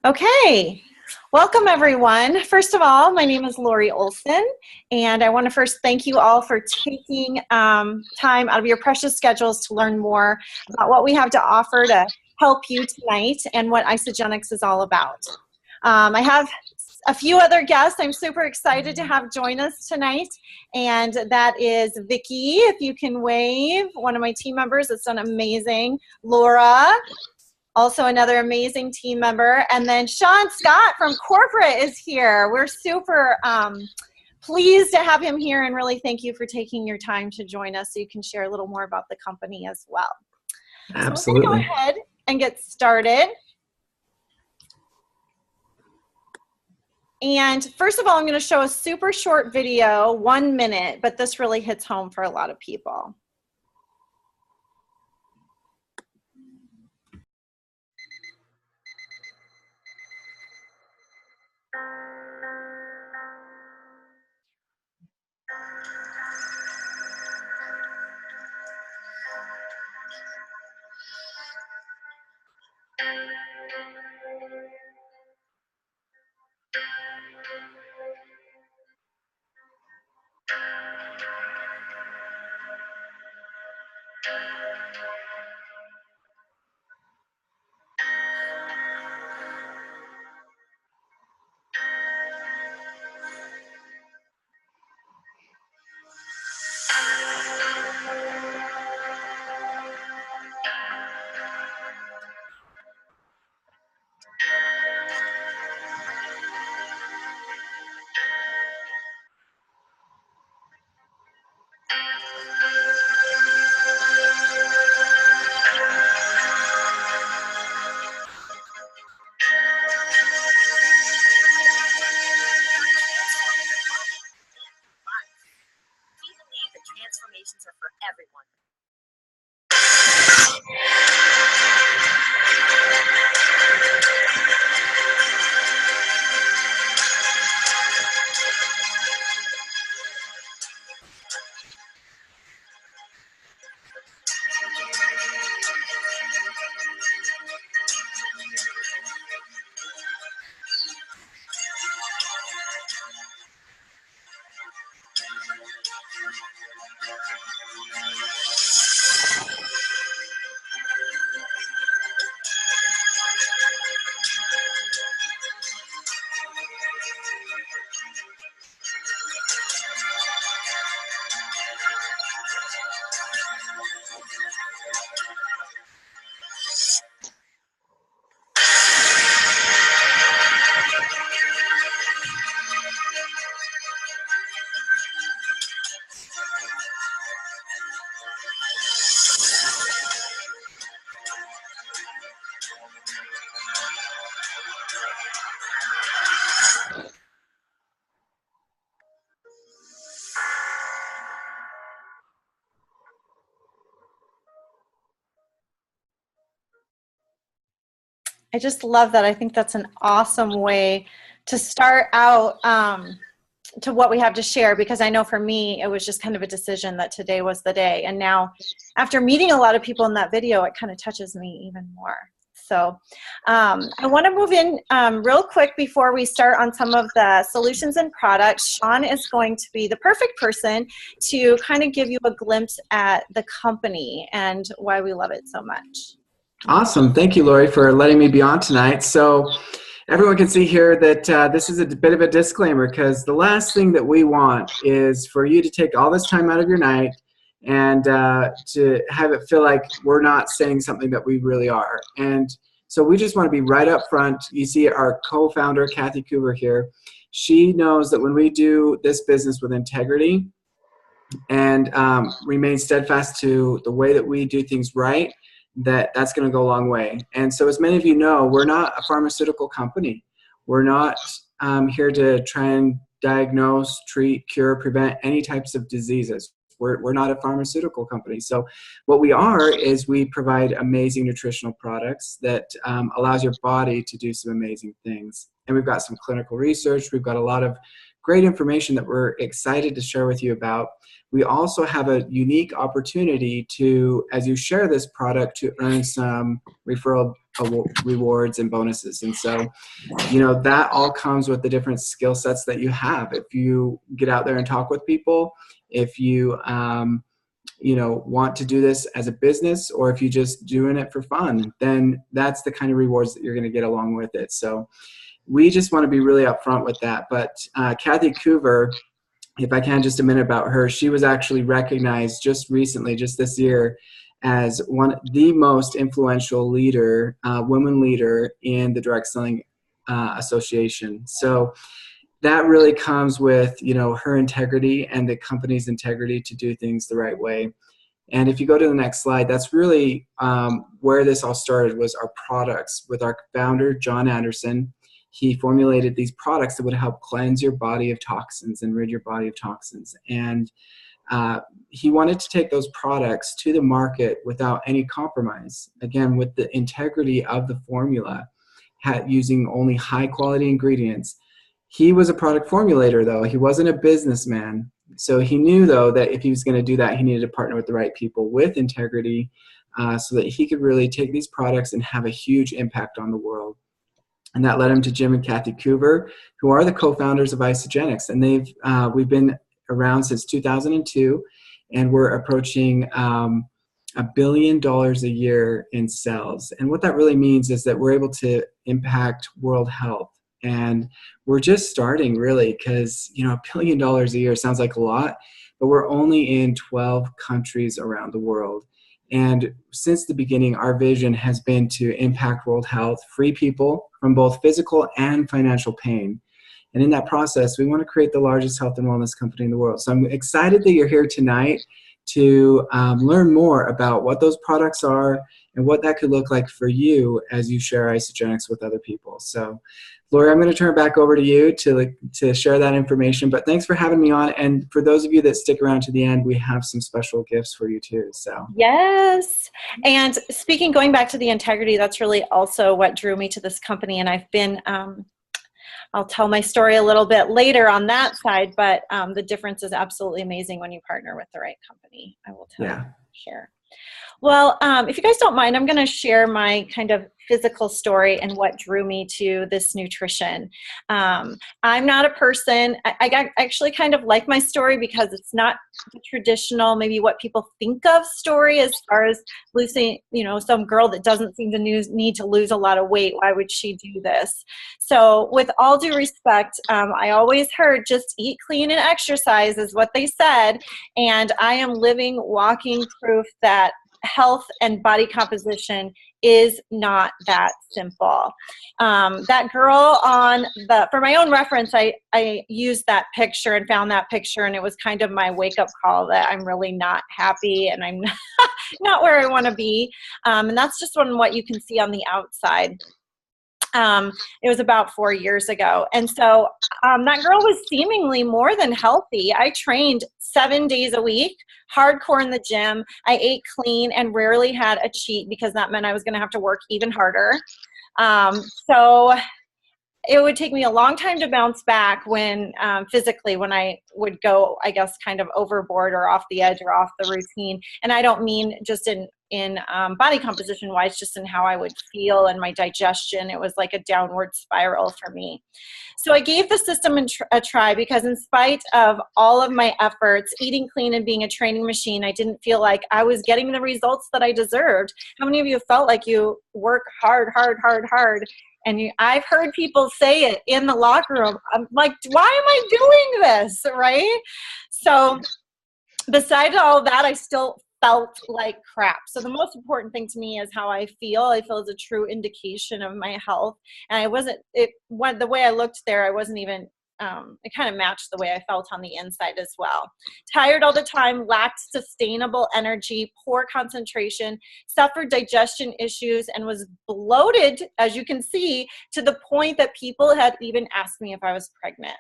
Okay, welcome everyone. First of all, my name is Lori Olson, and I want to first thank you all for taking time out of your precious schedules to learn more about what we have to offer to help you tonight and what Isagenix is all about. I have a few other guests I'm super excited to have join us tonight, and that is Vicki, if you can wave, one of my team members that's done amazing, Laura, also another amazing team member, and then Sean Scott from corporate is here. We're super pleased to have him here, and really thank you for taking your time to join us so you can share a little more about the company as well. Absolutely. So we're going to go ahead and get started. And first of all, I'm going to show a super short video, 1 minute, but this really hits home for a lot of people. Transformations are for everyone. I just love that. I think that's an awesome way to start out to what we have to share, because I know for me, it was just kind of a decision that today was the day. And now after meeting a lot of people in that video, it kind of touches me even more. So I want to move in real quick before we start on some of the solutions and products. Sean is going to be the perfect person to kind of give you a glimpse at the company and why we love it so much. Awesome. Thank you, Lori, for letting me be on tonight. So everyone can see here that this is a bit of a disclaimer, because the last thing that we want is for you to take all this time out of your night and to have it feel like we're not saying something that we really are. And so we just want to be right up front. You see our co-founder, Kathy Coover here. She knows that when we do this business with integrity and remain steadfast to the way that we do things right, that's going to go a long way. And so, as many of you know, we're not a pharmaceutical company. We're not here to try and diagnose, treat, cure, prevent any types of diseases. We're not a pharmaceutical company. So what we are is we provide amazing nutritional products that allows your body to do some amazing things. And we've got some clinical research. We've got a lot of great information that we're excited to share with you about. We also have a unique opportunity to, as you share this product, to earn some referral rewards and bonuses. And so, that all comes with the different skill sets that you have. If you get out there and talk with people, if you, want to do this as a business, or if you're just doing it for fun, then that's the kind of rewards that you're going to get along with it. So we just want to be really upfront with that. But Kathy Coover, if I can, just a minute about her. She was actually recognized just recently, just this year, as the most influential women leader in the Direct Selling Association. So that really comes with, her integrity and the company's integrity to do things the right way. And if you go to the next slide, that's really where this all started, was our products. With our founder, John Anderson, he formulated these products that would help cleanse your body of toxins and rid your body of toxins. And he wanted to take those products to the market without any compromise. Again, with the integrity of the formula, using only high quality ingredients. He was a product formulator, though. He wasn't a businessman. So he knew, though, that if he was going to do that, he needed to partner with the right people with integrity so that he could really take these products and have a huge impact on the world. And that led him to Jim and Kathy Coover, who are the co-founders of Isagenix. And we've been around since 2002, and we're approaching $1 billion a year in sales. And what that really means is that we're able to impact world health. And we're just starting, really, because $1 billion a year sounds like a lot, but we're only in 12 countries around the world. And since the beginning, our vision has been to impact world health, free people from both physical and financial pain. And in that process, we want to create the largest health and wellness company in the world. So I'm excited that you're here tonight to learn more about what those products are and what that could look like for you as you share Isagenix with other people. So, Lori, I'm going to turn it back over to you to share that information. But thanks for having me on. And for those of you that stick around to the end, we have some special gifts for you too. So yes. And going back to the integrity, that's really also what drew me to this company. And I've been I'll tell my story a little bit later on that side, but the difference is absolutely amazing when you partner with the right company. I will share. Well, if you guys don't mind, I'm going to share my kind of physical story and what drew me to this nutrition. I'm not a person, I actually kind of like my story because it's not the traditional, maybe what people think of story as far as losing, some girl that doesn't seem to need to lose a lot of weight. Why would she do this? So with all due respect, I always heard just eat clean and exercise is what they said. And I am living, walking proof that health and body composition is not that simple. That girl for my own reference, I used that picture and found that picture, and it was kind of my wake-up call that I'm really not happy and I'm not where I want to be. And that's just what you can see on the outside. It was about 4 years ago. And so that girl was seemingly more than healthy. I trained 7 days a week, hardcore in the gym. I ate clean and rarely had a cheat because that meant I was going to have to work even harder. So it would take me a long time to bounce back when physically, when I would go, I guess, kind of overboard or off the edge or off the routine. And I don't mean just in body composition wise, just in how I would feel and my digestion. It was like a downward spiral for me. So I gave the system a try because in spite of all of my efforts, eating clean and being a training machine, I didn't feel like I was getting the results that I deserved. How many of you felt like you work hard? And I've heard people say it in the locker room. I'm like, why am I doing this, right? So besides all that, I still felt like crap. So the most important thing to me is how I feel. I feel is a true indication of my health. And the way I looked there, I wasn't even, it kind of matched the way I felt on the inside as well. Tired all the time, lacked sustainable energy, poor concentration, suffered digestion issues, and was bloated, as you can see, to the point that people had even asked me if I was pregnant.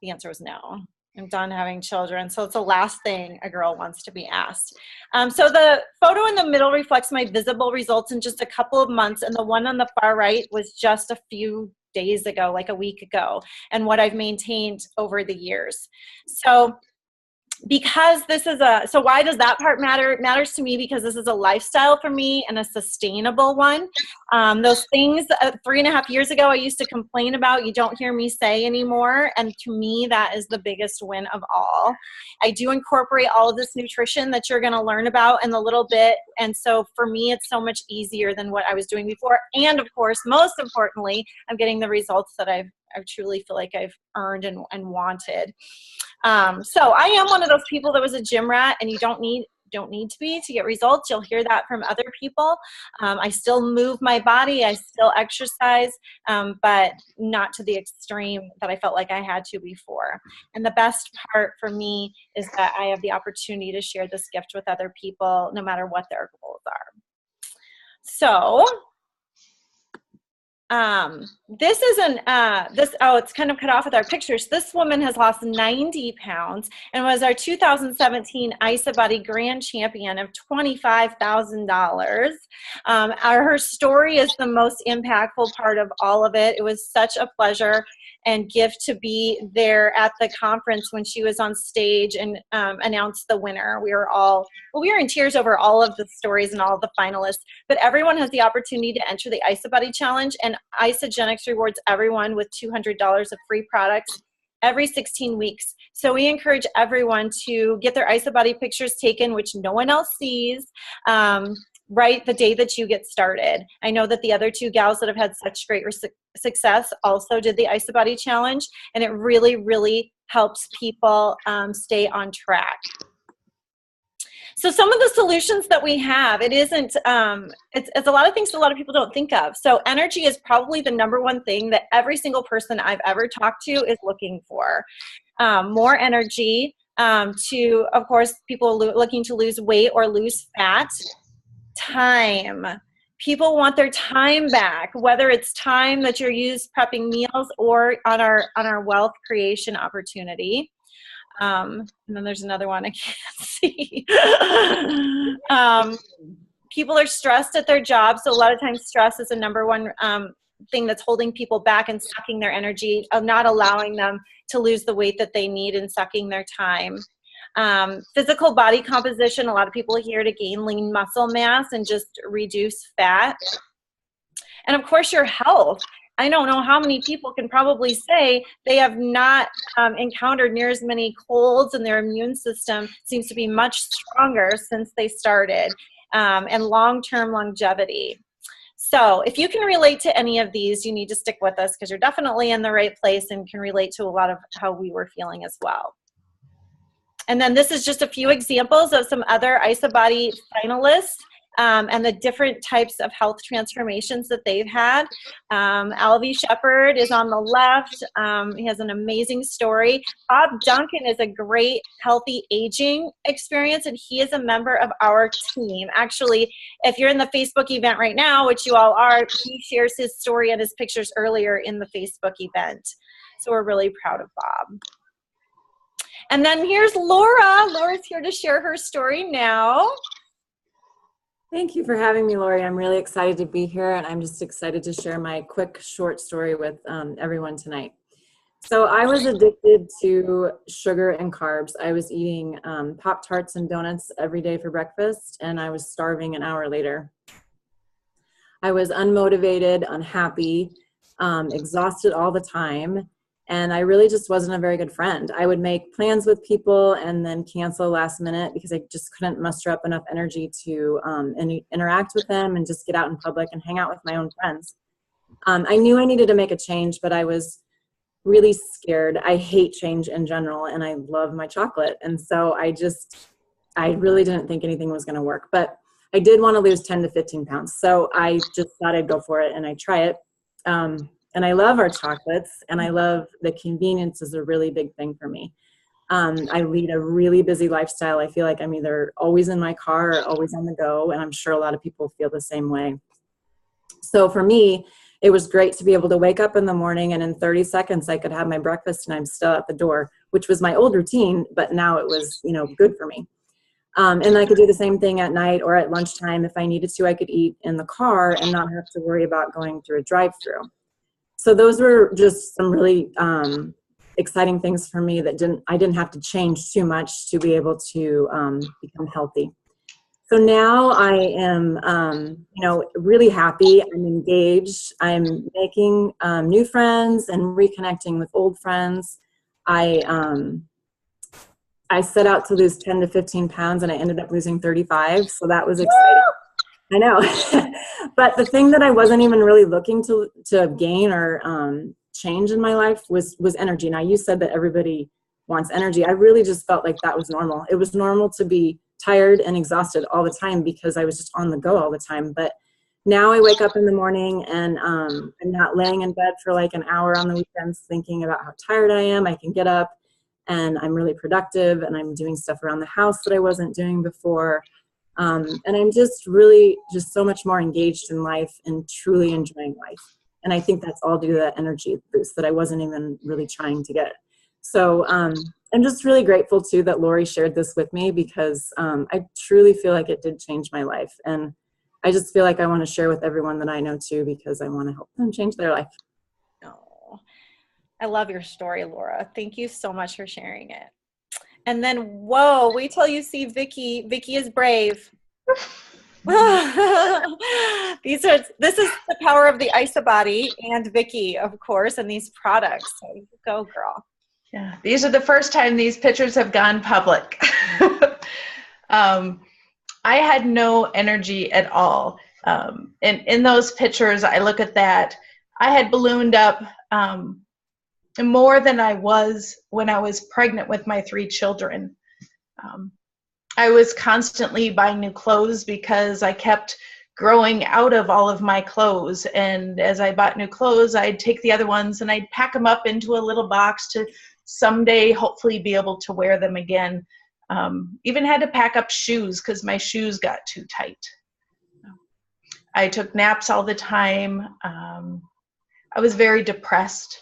The answer was no. I'm done having children. So it's the last thing a girl wants to be asked. So the photo in the middle reflects my visible results in just a couple of months. And the one on the far right was just a few days ago, like a week ago, and what I've maintained over the years. So because this is so why does that part matter? It matters to me because this is a lifestyle for me and a sustainable one. Those things 3.5 years ago I used to complain about, you don't hear me say anymore. And to me, that is the biggest win of all. I do incorporate all of this nutrition that you're going to learn about in a little bit. And so for me, it's so much easier than what I was doing before. And of course, most importantly, I'm getting the results that I truly feel like I've earned and wanted. So I am one of those people that was a gym rat, and you don't need to be to get results. You'll hear that from other people. I still move my body. I still exercise, but not to the extreme that I felt like I had to before. And the best part for me is that I have the opportunity to share this gift with other people, no matter what their goals are. So this isn't, it's kind of cut off with our pictures. This woman has lost 90 pounds and was our 2017 IsaBody Grand Champion of $25,000. Her story is the most impactful part of all of it. It was such a pleasure and gift to be there at the conference when she was on stage and announced the winner. We were in tears over all of the stories and all of the finalists, but everyone has the opportunity to enter the IsaBody Challenge, and Isagenix rewards everyone with $200 of free products every 16 weeks. So we encourage everyone to get their IsaBody pictures taken, which no one else sees, right the day that you get started. I know that the other two gals that have had such great success also did the IsaBody Challenge, and it really, really helps people stay on track. So some of the solutions that we have, it isn't, it's a lot of things that a lot of people don't think of. So energy is probably the #1 thing that every single person I've ever talked to is looking for. More energy, to, of course, people looking to lose weight or lose fat. Time. People want their time back, whether it's time that you're used prepping meals or on our wealth creation opportunity. And then there's another one I can't see. People are stressed at their job. So a lot of times stress is a #1 thing that's holding people back and sucking their energy, of not allowing them to lose the weight that they need and sucking their time. Physical body composition. A lot of people are here to gain lean muscle mass and just reduce fat. And of course, your health. I don't know how many people can probably say they have not encountered near as many colds, and their immune system seems to be much stronger since they started, and long-term longevity. So if you can relate to any of these, you need to stick with us, because you're definitely in the right place and can relate to a lot of how we were feeling as well. And then this is just a few examples of some other IsaBody finalists, and the different types of health transformations that they've had. Alvy Shepard is on the left. He has an amazing story. Bob Duncan is a great healthy aging experience, and he is a member of our team. Actually, if you're in the Facebook event right now, which you all are, he shares his story and his pictures earlier in the Facebook event. So we're really proud of Bob. And then here's Laura. Laura's here to share her story now. Thank you for having me, Lori. I'm really excited to be here, and I'm just excited to share my quick, short story with everyone tonight. So I was addicted to sugar and carbs. I was eating Pop-Tarts and donuts every day for breakfast, and I was starving an hour later. I was unmotivated, unhappy, exhausted all the time, and I really just wasn't a very good friend. I would make plans with people and then cancel last minute because I just couldn't muster up enough energy to interact with them and just get out in public and hang out with my own friends. I knew I needed to make a change, but I was really scared. I hate change in general, and I love my chocolate. And so I really didn't think anything was going to work. But I did want to lose 10 to 15 pounds. So I just thought I'd go for it, and I try it. And I love our chocolates, and I love the convenience is a really big thing for me. I lead a really busy lifestyle. I feel like I'm either always in my car or always on the go, and I'm sure a lot of people feel the same way. So for me, it was great to be able to wake up in the morning, and in 30 seconds I could have my breakfast and I'm still at the door, which was my old routine, but now it was, good for me. And I could do the same thing at night or at lunchtime. If I needed to, I could eat in the car and not have to worry about going through a drive-through. So those were just some really exciting things for me that I didn't have to change too much to be able to become healthy. So now I am, really happy. I'm engaged. I'm making new friends and reconnecting with old friends. I set out to lose 10 to 15 pounds and I ended up losing 35. So that was exciting. I know. But the thing that I wasn't even really looking to gain or change in my life was energy. Now, you said that everybody wants energy. I really just felt like that was normal. It was normal to be tired and exhausted all the time because I was just on the go all the time. But now I wake up in the morning and I'm not laying in bed for like an hour on the weekends thinking about how tired I am. I can get up and I'm really productive and I'm doing stuff around the house that I wasn't doing before. And I'm just really just so much more engaged in life and truly enjoying life. And I think that's all due to that energy boost that I wasn't even really trying to get. So I'm just really grateful too that Lori shared this with me because I truly feel like it did change my life. And I just feel like I want to share with everyone that I know too because I want to help them change their life. Oh, I love your story, Laura. Thank you so much for sharing it. And then, whoa, wait till you see Vicky. Vicky is brave. This is the power of the Isabody and Vicky, of course, and these products. So go, girl. Yeah, these are the first time these pictures have gone public. I had no energy at all. And in those pictures, I look at that, I had ballooned up more than I was when I was pregnant with my 3 children. I was constantly buying new clothes because I kept growing out of all of my clothes. And as I bought new clothes, I'd take the other ones and I'd pack them up into a little box to someday hopefully be able to wear them again. Even had to pack up shoes because my shoes got too tight. I took naps all the time. I was very depressed.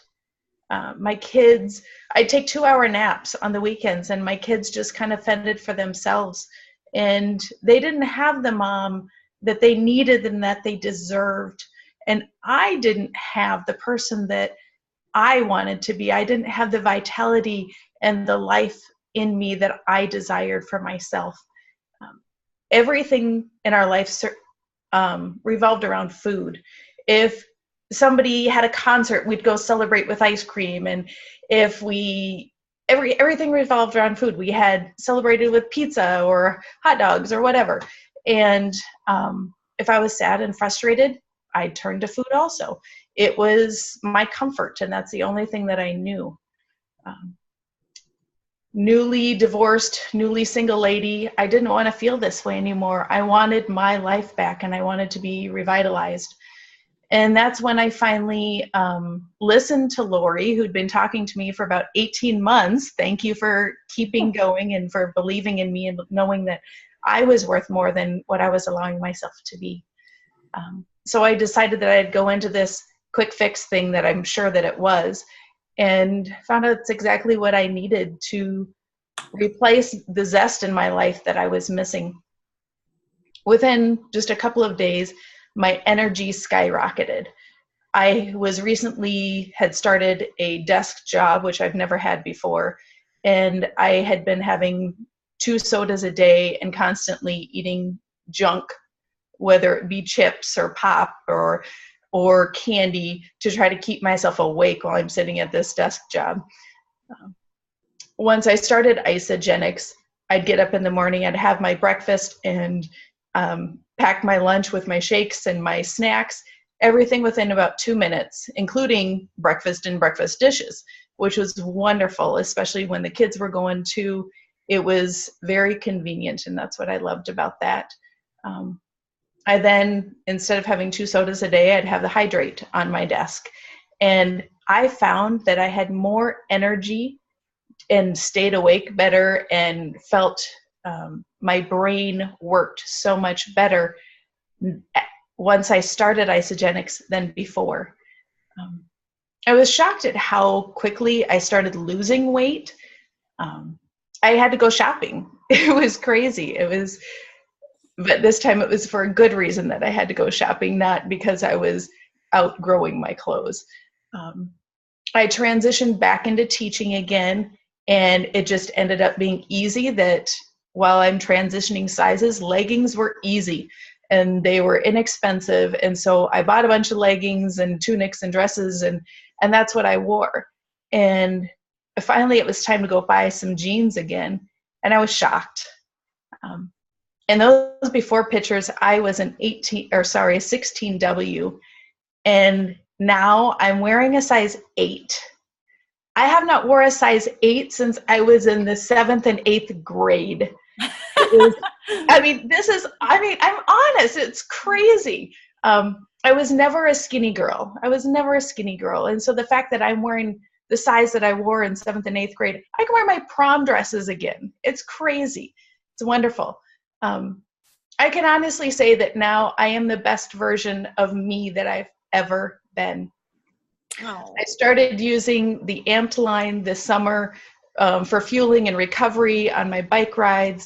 My kids, I'd take 2-hour naps on the weekends and my kids just kind of fended for themselves. And they didn't have the mom that they needed and that they deserved. And I didn't have the person that I wanted to be. I didn't have the vitality and the life in me that I desired for myself. Everything in our life revolved around food. If somebody had a concert, we'd go celebrate with ice cream. And if everything revolved around food. We had celebrated with pizza or hot dogs or whatever. And if I was sad and frustrated, I'd turn to food also. It was my comfort, and that's the only thing that I knew. Newly divorced, newly single lady, I didn't want to feel this way anymore. I wanted my life back, and I wanted to be revitalized. And that's when I finally listened to Lori, who'd been talking to me for about 18 months. Thank you for keeping going and for believing in me and knowing that I was worth more than what I was allowing myself to be. So I decided that I'd go into this quick fix thing that I'm sure that it was, and found out it's exactly what I needed to replace the zest in my life that I was missing. Within just a couple of days, my energy skyrocketed. I had started a desk job, which I've never had before, and I had been having 2 sodas a day and constantly eating junk, whether it be chips or pop or candy, to try to keep myself awake while I'm sitting at this desk job. Once I started Isagenix, I'd get up in the morning, I'd have my breakfast and pack my lunch with my shakes and my snacks, everything within about 2 minutes, including breakfast and breakfast dishes, which was wonderful, especially when the kids were going to. It was very convenient, and that's what I loved about that. I then, instead of having 2 sodas a day, I'd have the hydrate on my desk. And I found that I had more energy and stayed awake better and felt my brain worked so much better once I started Isagenix than before. I was shocked at how quickly I started losing weight. I had to go shopping. It was crazy. But this time it was for a good reason that I had to go shopping, not because I was outgrowing my clothes. I transitioned back into teaching again, and it just ended up being easy that while I'm transitioning sizes, leggings were easy and they were inexpensive. And so I bought a bunch of leggings and tunics and dresses, and that's what I wore. And finally it was time to go buy some jeans again, and I was shocked. And those before pictures, I was a 16W, and now I'm wearing a size 8. I have not wore a size 8 since I was in the 7th and 8th grade. I'm honest, it's crazy. I was never a skinny girl. And so the fact that I'm wearing the size that I wore in 7th and 8th grade, I can wear my prom dresses again. It's crazy. It's wonderful. I can honestly say that now I am the best version of me that I've ever been. Oh. I started using the Amped line this summer for fueling and recovery on my bike rides.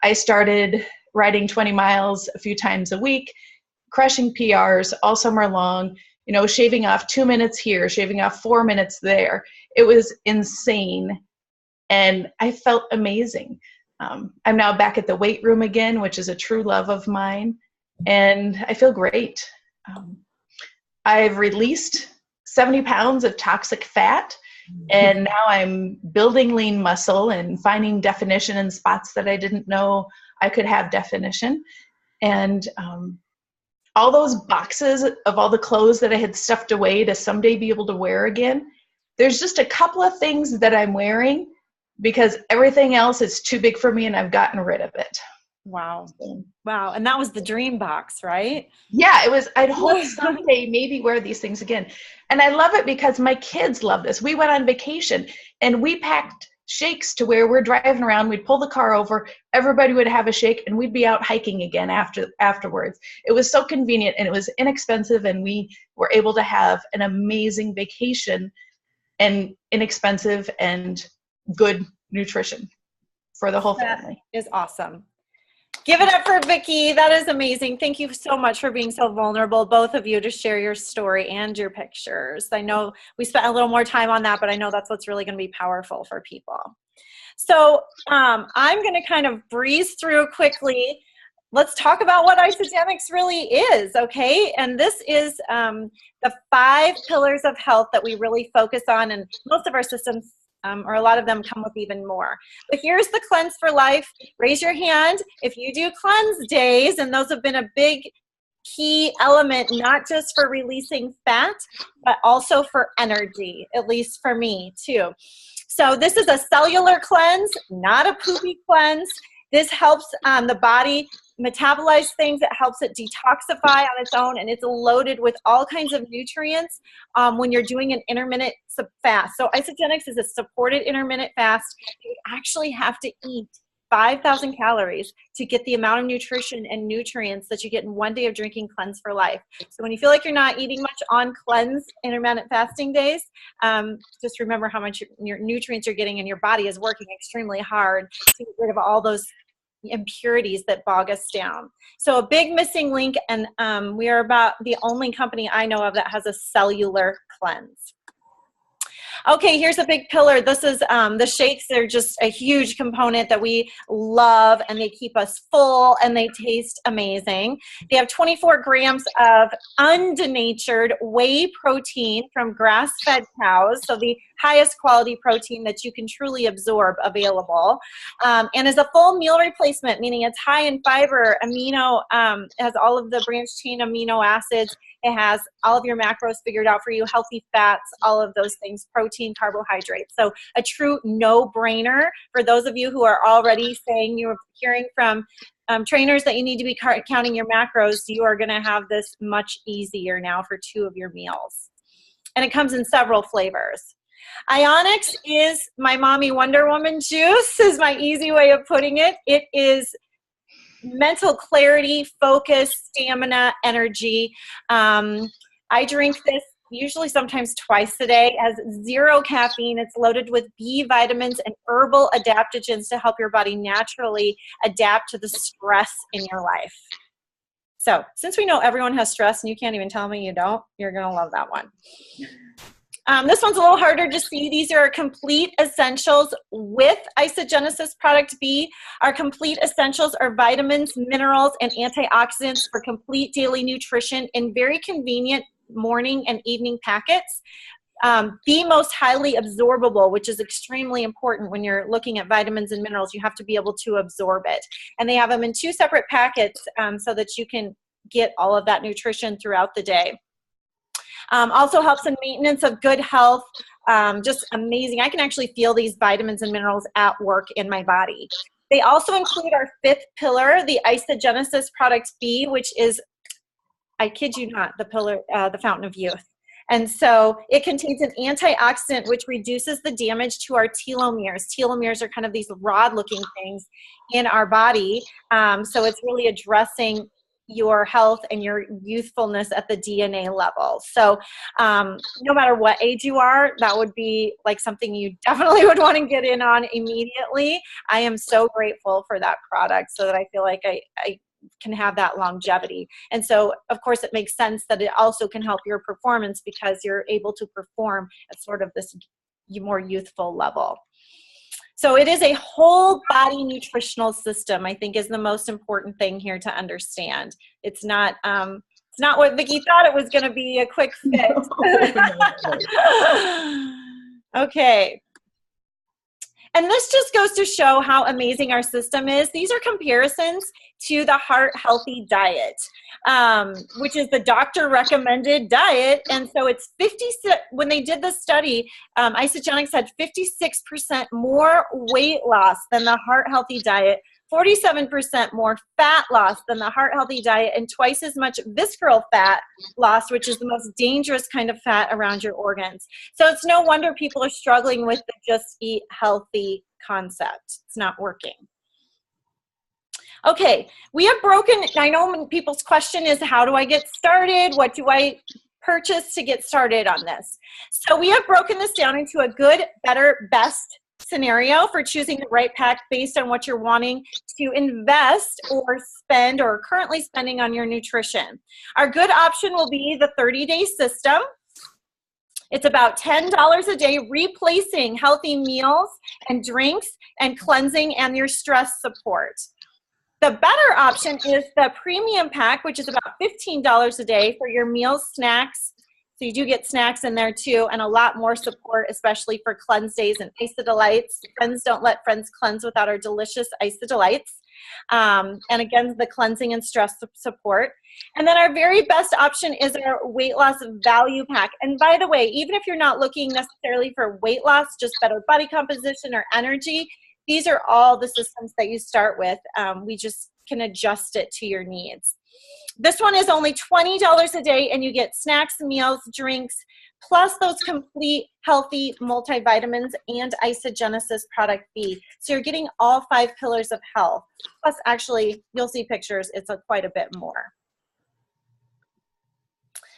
I started riding 20 miles a few times a week, crushing PRs all summer long, shaving off 2 minutes here, shaving off 4 minutes there. It was insane, and I felt amazing. I'm now back at the weight room again, which is a true love of mine, and I feel great. I've released 70 pounds of toxic fat, and now I'm building lean muscle and finding definition in spots that I didn't know I could have definition. And all those boxes of all the clothes that I had stuffed away to someday be able to wear again, there's just a couple of things that I'm wearing because everything else is too big for me and I've gotten rid of it. Wow. Wow. And that was the dream box, right? Yeah, it was. I'd hope someday maybe wear these things again. And I love it because my kids love this. We went on vacation and we packed shakes to where we're driving around. We'd pull the car over, everybody would have a shake, and we'd be out hiking again afterwards. It was so convenient and it was inexpensive, and we were able to have an amazing vacation and inexpensive and good nutrition for the whole family. That is awesome. Give it up for Vicki. That is amazing. Thank you so much for being so vulnerable, both of you, to share your story and your pictures. I know we spent a little more time on that, but I know that's what's really going to be powerful for people. So I'm going to kind of breeze through quickly. Let's talk about what Isagenix really is, okay? And this is the 5 pillars of health that we really focus on, and most of our systems or a lot of them come with even more. But here's the Cleanse for Life. Raise your hand if you do cleanse days, and those have been a big key element, not just for releasing fat, but also for energy, at least for me too. So this is a cellular cleanse, not a poopy cleanse. This helps the body metabolize things. It helps it detoxify on its own, and it's loaded with all kinds of nutrients when you're doing an intermittent fast. So Isagenix is a supported intermittent fast. You actually have to eat 5,000 calories to get the amount of nutrition and nutrients that you get in one day of drinking Cleanse for Life. So when you feel like you're not eating much on cleanse intermittent fasting days, just remember how much your nutrients you're getting, and your body is working extremely hard to get rid of all those impurities that bog us down. So a big missing link, and we are about the only company I know of that has a cellular cleanse. Okay, here's a big pillar. This is the shakes. They're just a huge component that we love, and they keep us full, and they taste amazing. They have 24 grams of undenatured whey protein from grass-fed cows, so the highest quality protein that you can truly absorb available, and is a full meal replacement, meaning it's high in fiber, amino, it has all of the branched chain amino acids. It has all of your macros figured out for you, healthy fats, all of those things, protein, carbohydrates. So a true no-brainer for those of you who are already saying, you're hearing from trainers that you need to be counting your macros. You are going to have this much easier now for 2 of your meals. And it comes in several flavors. Ionix is my mommy Wonder Woman juice, is my easy way of putting it. It is mental clarity, focus, stamina, energy. I drink this usually sometimes twice a day. It has 0 caffeine. It's loaded with B vitamins and herbal adaptogens to help your body naturally adapt to the stress in your life. So since we know everyone has stress and you can't even tell me you don't, you're going to love that one. This one's a little harder to see. These are complete essentials with Isagenesis product B. Our complete essentials are vitamins, minerals, and antioxidants for complete daily nutrition in very convenient morning and evening packets. The most highly absorbable, which is extremely important when you're looking at vitamins and minerals. You have to be able to absorb it. And they have them in 2 separate packets so that you can get all of that nutrition throughout the day. Also helps in maintenance of good health. Just amazing. I can actually feel these vitamins and minerals at work in my body. They also include our 5th pillar, the Isagenesis product B, which is, I kid you not, the pillar, the fountain of youth. And so it contains an antioxidant which reduces the damage to our telomeres. Telomeres are kind of these rod-looking things in our body. So it's really addressing your health and your youthfulness at the DNA level. So no matter what age you are, that would be like something you definitely would want to get in on immediately. I am so grateful for that product so that I feel like I can have that longevity. And so, of course, it makes sense that it also can help your performance because you're able to perform at sort of this more youthful level. So it is a whole body nutritional system, I think, is the most important thing here to understand. It's not what Vicki thought it was going to be, a quick fix. Okay. And this just goes to show how amazing our system is. These are comparisons to the Heart Healthy Diet, which is the doctor recommended diet. And so it's 56, when they did this study, Isagenix had 56% more weight loss than the Heart Healthy Diet, 47% more fat loss than the Heart Healthy Diet, and twice as much visceral fat loss, which is the most dangerous kind of fat around your organs. So it's no wonder people are struggling with the just eat healthy concept. It's not working. Okay, we have broken, I know people's question is, how do I get started? What do I purchase to get started on this? So we have broken this down into a good, better, best scenario for choosing the right pack based on what you're wanting to invest or spend or currently spending on your nutrition. Our good option will be the 30-day system. It's about $10 a day, replacing healthy meals and drinks and cleansing and your stress support. The better option is the premium pack, which is about $15 a day for your meals, snacks. So you do get snacks in there too, and a lot more support, especially for cleanse days and Isadelites. Friends don't let friends cleanse without our delicious Isadelites. And again, the cleansing and stress support. And then our very best option is our weight loss value pack. And by the way, even if you're not looking necessarily for weight loss, just better body composition or energy, these are all the systems that you start with. We just can adjust it to your needs. This one is only $20 a day, and you get snacks, meals, drinks, plus those complete healthy multivitamins and Isagenesis product B. So you're getting all 5 pillars of health. Plus, actually, you'll see pictures. It's quite a bit more.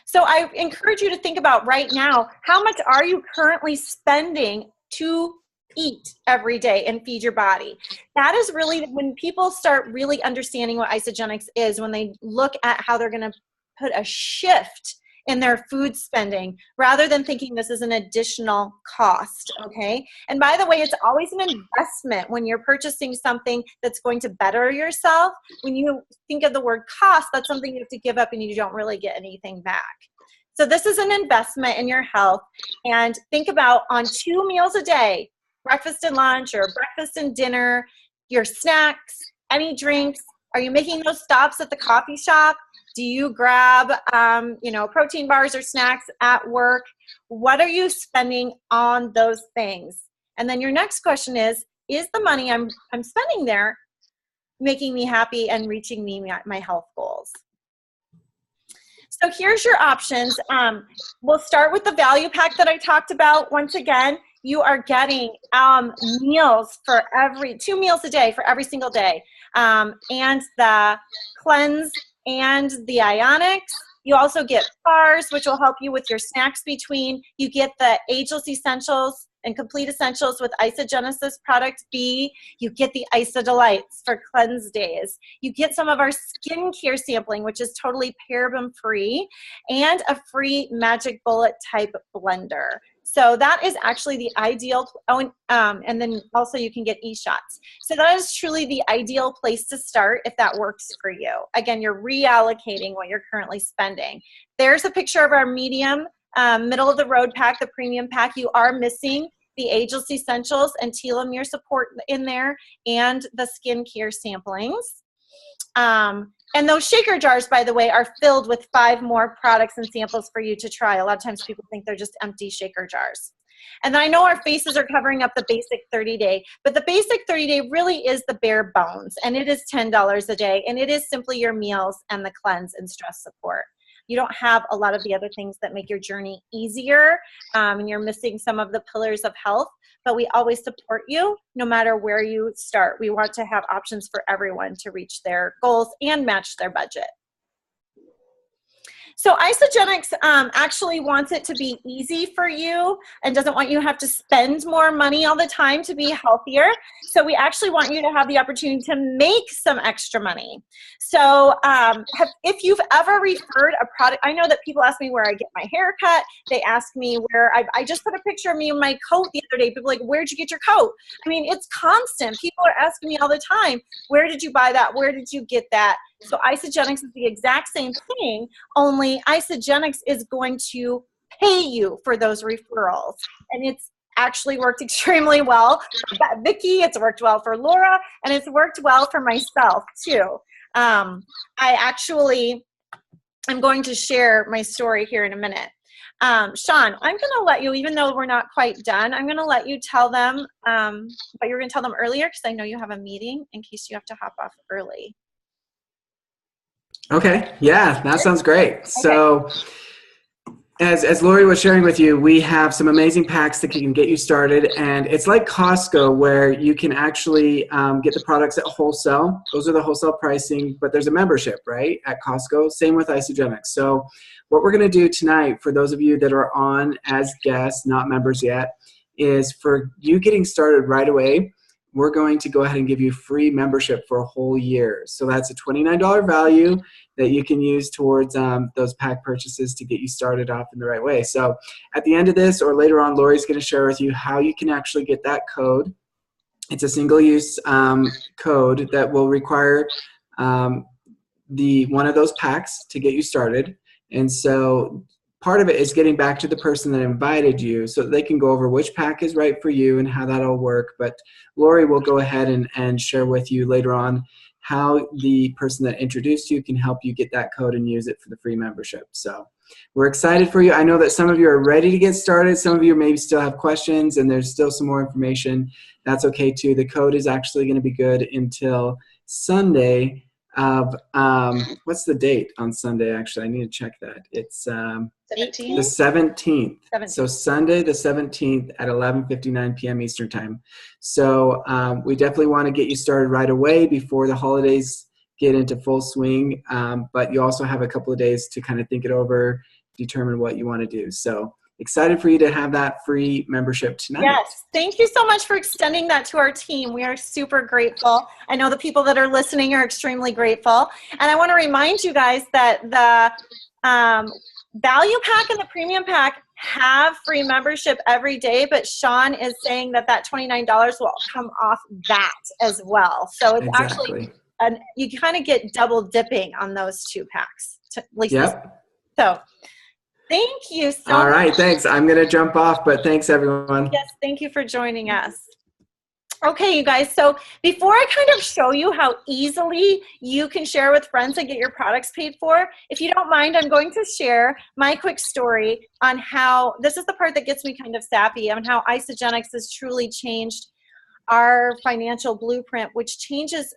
So I encourage you to think about right now, how much are you currently spending to eat every day and feed your body? That is really when people start really understanding what Isagenix is, when they look at how they're going to put a shift in their food spending rather than thinking this is an additional cost, okay? And by the way, it's always an investment when you're purchasing something that's going to better yourself. When you think of the word cost, that's something you have to give up and you don't really get anything back. So this is an investment in your health. And think about on 2 meals a day, breakfast and lunch or breakfast and dinner, your snacks, any drinks. Are you making those stops at the coffee shop? Do you grab, protein bars or snacks at work? What are you spending on those things? And then your next question is the money I'm spending there making me happy and reaching my health goals? So here's your options. We'll start with the value pack that I talked about. Once again, you are getting meals for 2 meals a day for every single day. And the cleanse and the Ionics. You also get bars, which will help you with your snacks between. You get the Ageless Essentials and Complete Essentials with Isagenesis product B. You get the Isadelites for cleanse days. You get some of our skincare sampling, which is totally paraben free, and a free Magic Bullet type blender. So that is actually the ideal, and then also you can get e-shots. So that is truly the ideal place to start if that works for you. Again, you're reallocating what you're currently spending. There's a picture of our medium, middle of the road pack, the premium pack. You are missing the Ageless Essentials and telomere support in there, and the skincare samplings. And those shaker jars, by the way, are filled with 5 more products and samples for you to try. A lot of times people think they're just empty shaker jars. And then I know our faces are covering up the basic 30-day, but the basic 30-day really is the bare bones, and it is $10 a day, and it is simply your meals and the cleanse and stress support. You don't have a lot of the other things that make your journey easier, and you're missing some of the pillars of health, but we always support you no matter where you start. We want to have options for everyone to reach their goals and match their budget. So Isagenix actually wants it to be easy for you and doesn't want you to have to spend more money all the time to be healthier. So we actually want you to have the opportunity to make some extra money. So if you've ever referred a product, I know that people ask me where I get my hair cut. They ask me where, I just put a picture of me in my coat the other day. People are like, where'd you get your coat? I mean, it's constant. People are asking me all the time, where did you buy that? Where did you get that? So Isagenix is the exact same thing, only Isagenix is going to pay you for those referrals. And it's actually worked extremely well for Vicki, it's worked well for Laura, and it's worked well for myself too. I'm going to share my story here in a minute. Sean, I'm going to let you, even though we're not quite done, I'm going to let you tell them, but you're going to tell them earlier because I know you have a meeting in case you have to hop off early. Okay, yeah, that sounds great. So as Lori was sharing with you, we have some amazing packs that can get you started, and it's like Costco where you can actually get the products at wholesale. Those are the wholesale pricing, but there's a membership, right, at Costco. Same with Isagenix. So what we're going to do tonight, for those of you that are on as guests, not members yet, is for you getting started right away, we're going to go ahead and give you free membership for a whole year. So that's a $29 value that you can use towards those pack purchases to get you started off in the right way. So at the end of this or later on, Lori's going to share with you how you can actually get that code. It's a single-use code that will require one of those packs to get you started. And so part of it is getting back to the person that invited you so that they can go over which pack is right for you and how that'll work. But Lori will go ahead and share with you later on how the person that introduced you can help you get that code and use it for the free membership. So we're excited for you. I know that some of you are ready to get started. Some of you maybe still have questions and there's still some more information. That's okay too. The code is actually going to be good until Sunday of, what's the date on Sunday? Actually, I need to check that. It's the 17th. So Sunday the 17th at 11:59 p.m. Eastern Time. So we definitely want to get you started right away before the holidays get into full swing. But you also have a couple of days to kind of think it over, determine what you want to do. So excited for you to have that free membership tonight. Yes, thank you so much for extending that to our team. We are super grateful. I know the people that are listening are extremely grateful. And I want to remind you guys that the value pack and the premium pack have free membership every day, but Sean is saying that that $29 will come off that as well. So it's actually, you kind of get double dipping on those 2 packs. At least so. Thank you so much. All right, thanks. I'm going to jump off, but thanks, everyone. Yes, thank you for joining us. Okay, you guys, so before I kind of show you how easily you can share with friends and get your products paid for, if you don't mind, I'm going to share my quick story on how, this is the part that gets me kind of sappy, on how Isagenix has truly changed our financial blueprint, which changes,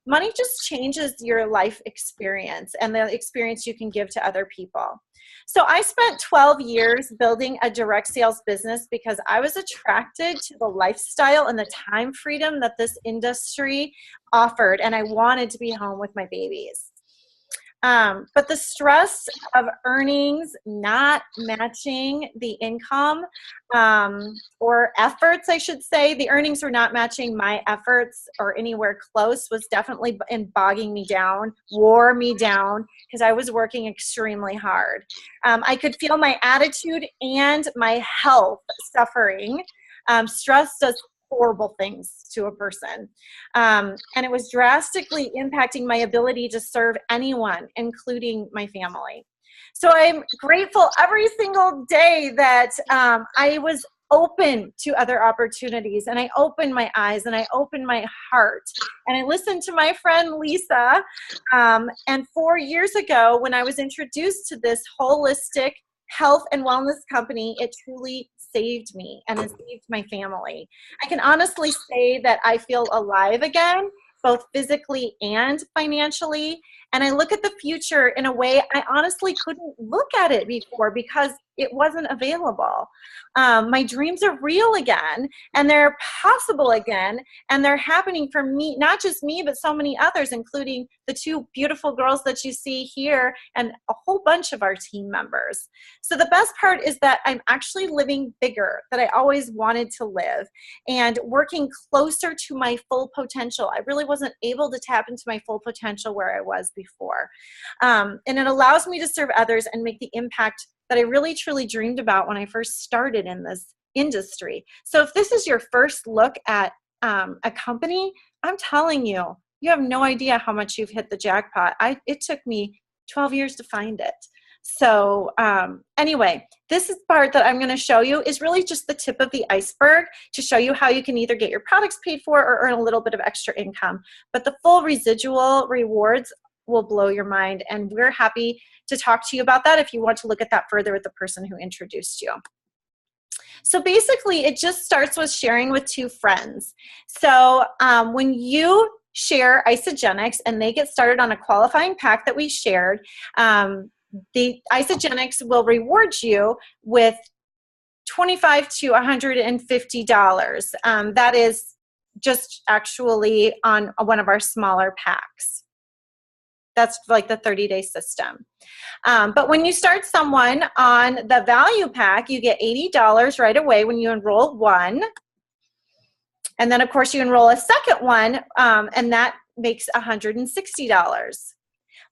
money just changes your life experience and the experience you can give to other people. So I spent 12 years building a direct sales business because I was attracted to the lifestyle and the time freedom that this industry offered, and I wanted to be home with my babies. But the stress of earnings not matching the income, or efforts, I should say, the earnings were not matching my efforts or anywhere close, was definitely bogging me down, wore me down, because I was working extremely hard. I could feel my attitude and my health suffering. Stress does horrible things to a person. And it was drastically impacting my ability to serve anyone, including my family. So I'm grateful every single day that I was open to other opportunities, and I opened my eyes and I opened my heart, and I listened to my friend Lisa. And 4 years ago, when I was introduced to this holistic health and wellness company, it truly saved me and it saved my family. I can honestly say that I feel alive again, both physically and financially. And I look at the future in a way I honestly couldn't look at it before because it wasn't available. My dreams are real again, and they're possible again, and they're happening for me, not just me, but so many others, including the two beautiful girls that you see here and a whole bunch of our team members. So the best part is that I'm actually living bigger than I always wanted to live and working closer to my full potential. I really wasn't able to tap into my full potential where I was before. And it allows me to serve others and make the impact that I really truly dreamed about when I first started in this industry. So if this is your first look at a company, I'm telling you, you have no idea how much you've hit the jackpot. It took me 12 years to find it. So anyway, this is part that I'm going to show you is really just the tip of the iceberg to show you how you can either get your products paid for or earn a little bit of extra income. But the full residual rewards will blow your mind, and we're happy to talk to you about that if you want to look at that further with the person who introduced you. So basically, it just starts with sharing with two friends. So when you share Isagenix and they get started on a qualifying pack that we shared, the Isagenix will reward you with $25 to $150. That is just actually on one of our smaller packs. That's like the 30-day system. But when you start someone on the value pack, you get $80 right away when you enroll one. And then, of course, you enroll a second one, and that makes $160.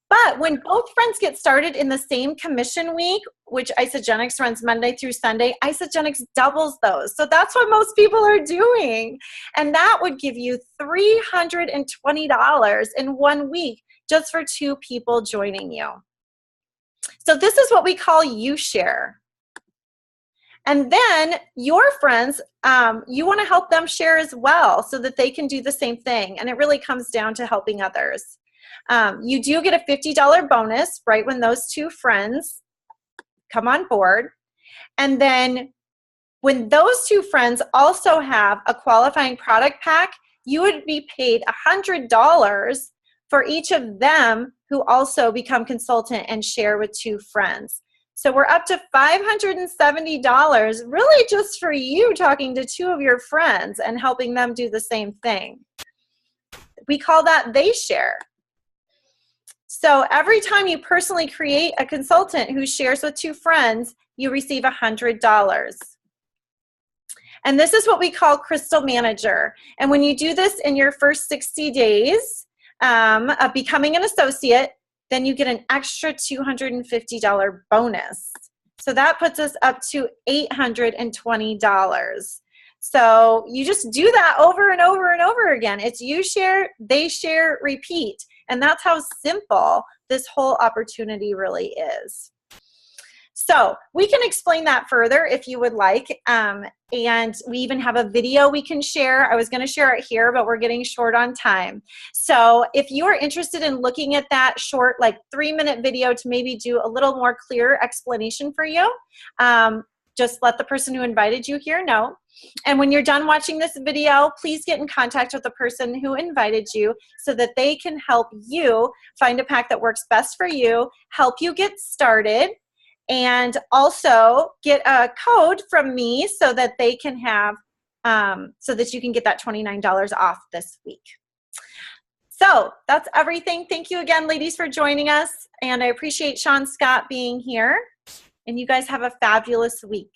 But when both friends get started in the same commission week, which Isagenix runs Monday through Sunday, Isagenix doubles those. So that's what most people are doing. And that would give you $320 in 1 week just for two people joining you. So this is what we call you share. And then your friends, you want to help them share as well so that they can do the same thing. And it really comes down to helping others. You do get a $50 bonus right when those two friends come on board. And then when those two friends also have a qualifying product pack, you would be paid $100 for each of them who also become consultant and share with two friends. So we're up to $570 really just for you talking to two of your friends and helping them do the same thing. We call that they share. So every time you personally create a consultant who shares with two friends, you receive $100. And this is what we call Crystal Manager. And when you do this in your first 60 days of becoming an associate, then you get an extra $250 bonus. So that puts us up to $820. So you just do that over and over and over again. It's you share, they share, repeat. And that's how simple this whole opportunity really is. So we can explain that further if you would like. And we even have a video we can share. I was going to share it here, but we're getting short on time. So if you are interested in looking at that short, like 3-minute video to maybe do a little more clear explanation for you, just let the person who invited you here know. And when you're done watching this video, please get in contact with the person who invited you so that they can help you find a pack that works best for you, help you get started, and also get a code from me so that they can have, so that you can get that $29 off this week. So that's everything. Thank you again, ladies, for joining us. And I appreciate Sean Scott being here. And you guys have a fabulous week.